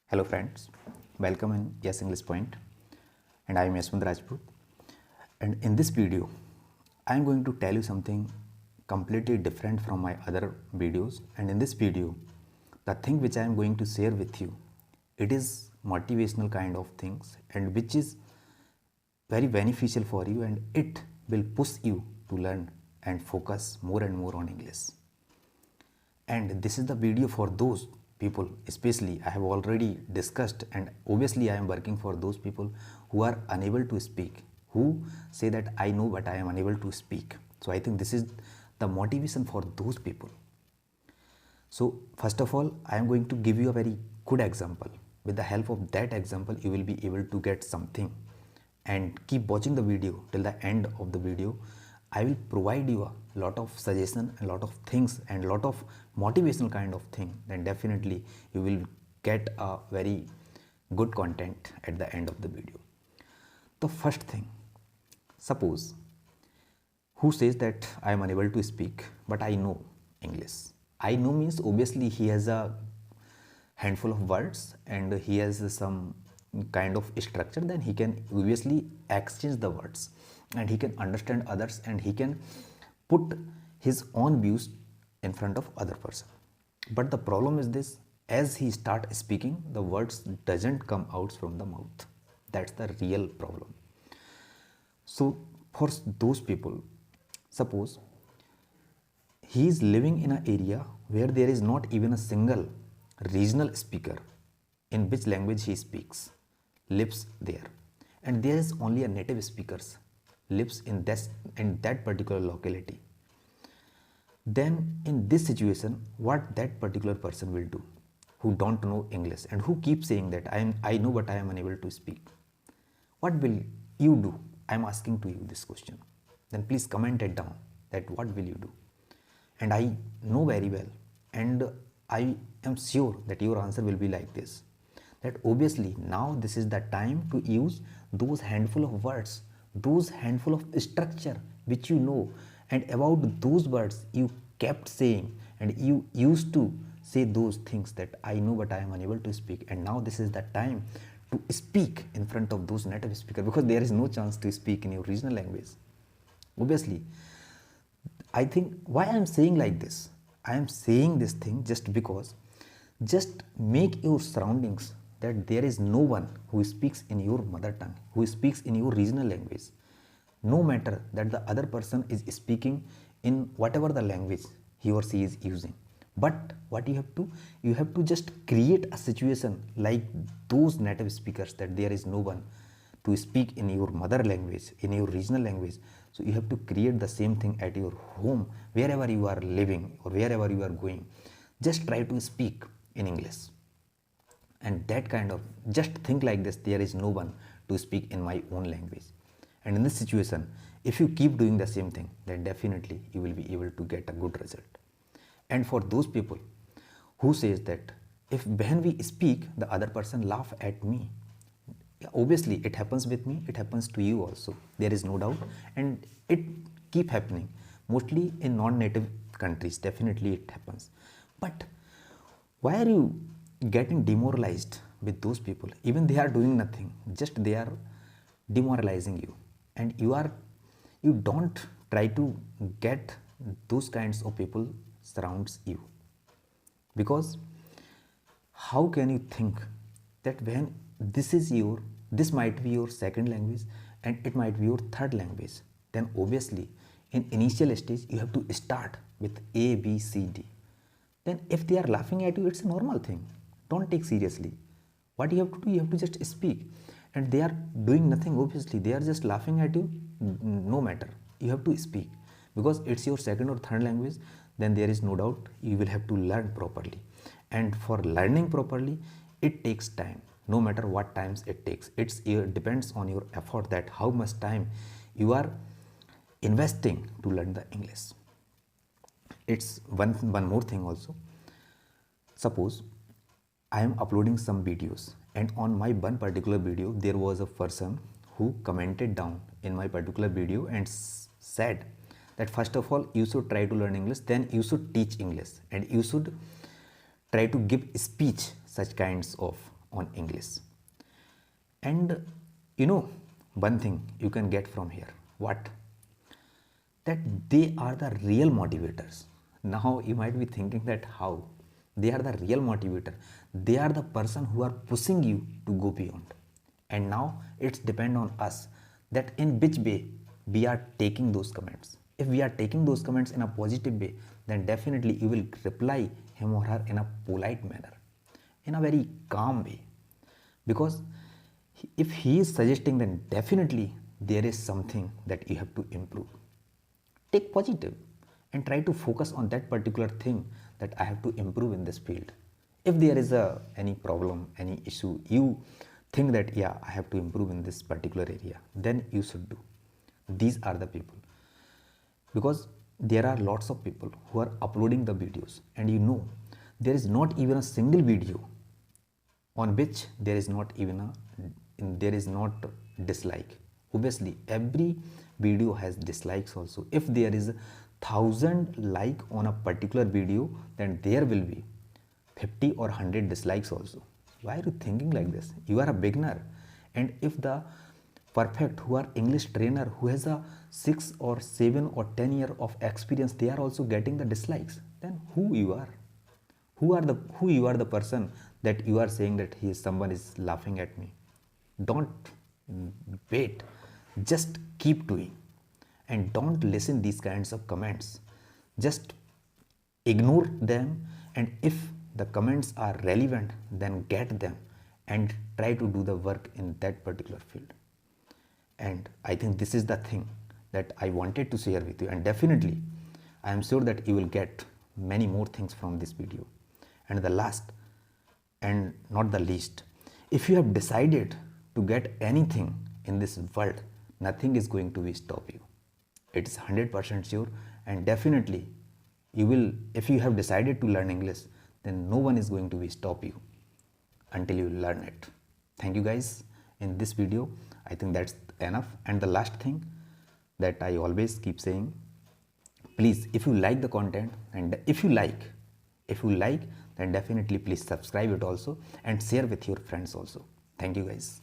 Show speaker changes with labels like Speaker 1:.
Speaker 1: Hello friends, welcome in Yes English Point, and I am Yaswant Rajput. And in this video, I am going to tell you something completely different from my other videos. And in this video, the thing which I am going to share with you, it is motivational kind of things, and which is very beneficial for you, and it will push you to learn and focus more and more on English. And this is the video for those people, especially I have already discussed, and obviously I am working for those people who are unable to speak, who say that I know but I am unable to speak. So I think this is the motivation for those people. So first of all, I am going to give you a very good example. With the help of that example, you will be able to get something. And keep watching the video till the end of the video. I will provide you a lot of suggestion, a lot of things, and a lot of motivational kind of thing. Then definitely you will get a very good content at the end of the video. The first thing, suppose who says that I am unable to speak but I know English. I know means obviously he has a handful of words and he has some kind of structure, then he can obviously exchange the words and he can understand others and he can put his own views in front of other person. But the problem is this, as he start speaking, the words doesn't come out from the mouth. That's the real problem. So for those people, suppose he is living in an area where there is not even a single regional speaker in which language he speaks lives there, and there is only a native speakers lives in that particular locality. Then in this situation, what that particular person will do, who don't know English and who keeps saying that I know but I am unable to speak, what will you do? I am asking to you this question. Then please comment it down that what will you do? And I know very well, and I am sure that your answer will be like this, that obviously now this is the time to use those handful of words, those handful of structure which you know, and about those words you kept saying, and you used to say those things that I know but I am unable to speak, and now this is the time to speak in front of those native speakers, because there is no chance to speak in your regional language. Obviously, I think why I am saying like this, I am saying this thing just because, just make your surroundings that there is no one who speaks in your mother tongue, who speaks in your regional language, no matter that the other person is speaking in whatever the language he or she is using. But what you have to just create a situation like those native speakers, that there is no one to speak in your mother language, in your regional language. So you have to create the same thing at your home, wherever you are living or wherever you are going. Just try to speak in English. And that kind of, just think like this, there is no one to speak in my own language. And in this situation, if you keep doing the same thing, then definitely you will be able to get a good result. And for those people who says that if when we speak, the other person laugh at me, obviously it happens with me, it happens to you also, there is no doubt, and it keep happening mostly in non-native countries, definitely it happens. But why are you getting demoralized with those people? Even they are doing nothing, just they are demoralizing you, and you don't try to get those kinds of people surrounds you. Because how can you think that when this might be your second language and it might be your third language, then obviously in initial stage you have to start with A, B, C, D. Then if they are laughing at you, it's a normal thing, don't take seriously. What you have to do, you have to just speak, and they are doing nothing, obviously they are just laughing at you, no matter, you have to speak because it's your second or third language. Then there is no doubt you will have to learn properly, and for learning properly it takes time, no matter what times it takes. It depends on your effort, that how much time you are investing to learn the English. It's one more thing also. Suppose I am uploading some videos, and on my one particular video there was a person who commented down in my particular video and said that first of all you should try to learn English, then you should teach English, and you should try to give speech such kinds of on English. And one thing you can get from here, what? That they are the real motivators. Now you might be thinking that how? They are the real motivator. They are the person who are pushing you to go beyond. And now it's depend on us that in which way we are taking those comments. If we are taking those comments in a positive way, then definitely you will reply him or her in a polite manner, in a very calm way. Because if he is suggesting, then definitely there is something that you have to improve. Take positive and try to focus on that particular thing that I have to improve in this field. If there is any problem, any issue, you think that yeah, I have to improve in this particular area, then you should do. These are the people. Because there are lots of people who are uploading the videos, and there is not even a single video on which there is not dislike. Obviously every video has dislikes also. If there is 1,000 like on a particular video, then there will be 50 or 100 dislikes also. Why are you thinking like this? You are a beginner, and if the perfect who are English trainer who has a 6 or 7 or 10 year of experience, they are also getting the dislikes, then who you are? Who you are the person that you are saying that someone is laughing at me? Don't wait, just keep doing, and don't listen these kinds of comments. Just ignore them, and if the comments are relevant, then get them and try to do the work in that particular field. And I think this is the thing that I wanted to share with you, and definitely I am sure that you will get many more things from this video. And the last and not the least, if you have decided to get anything in this world, nothing is going to stop you. It is 100% sure, and definitely you will. If you have decided to learn English, then no one is going to stop you until you learn it. Thank you guys. In this video, I think that's enough. And the last thing that I always keep saying, please, if you like the content, and if you like, then definitely please subscribe it also and share with your friends also. Thank you guys.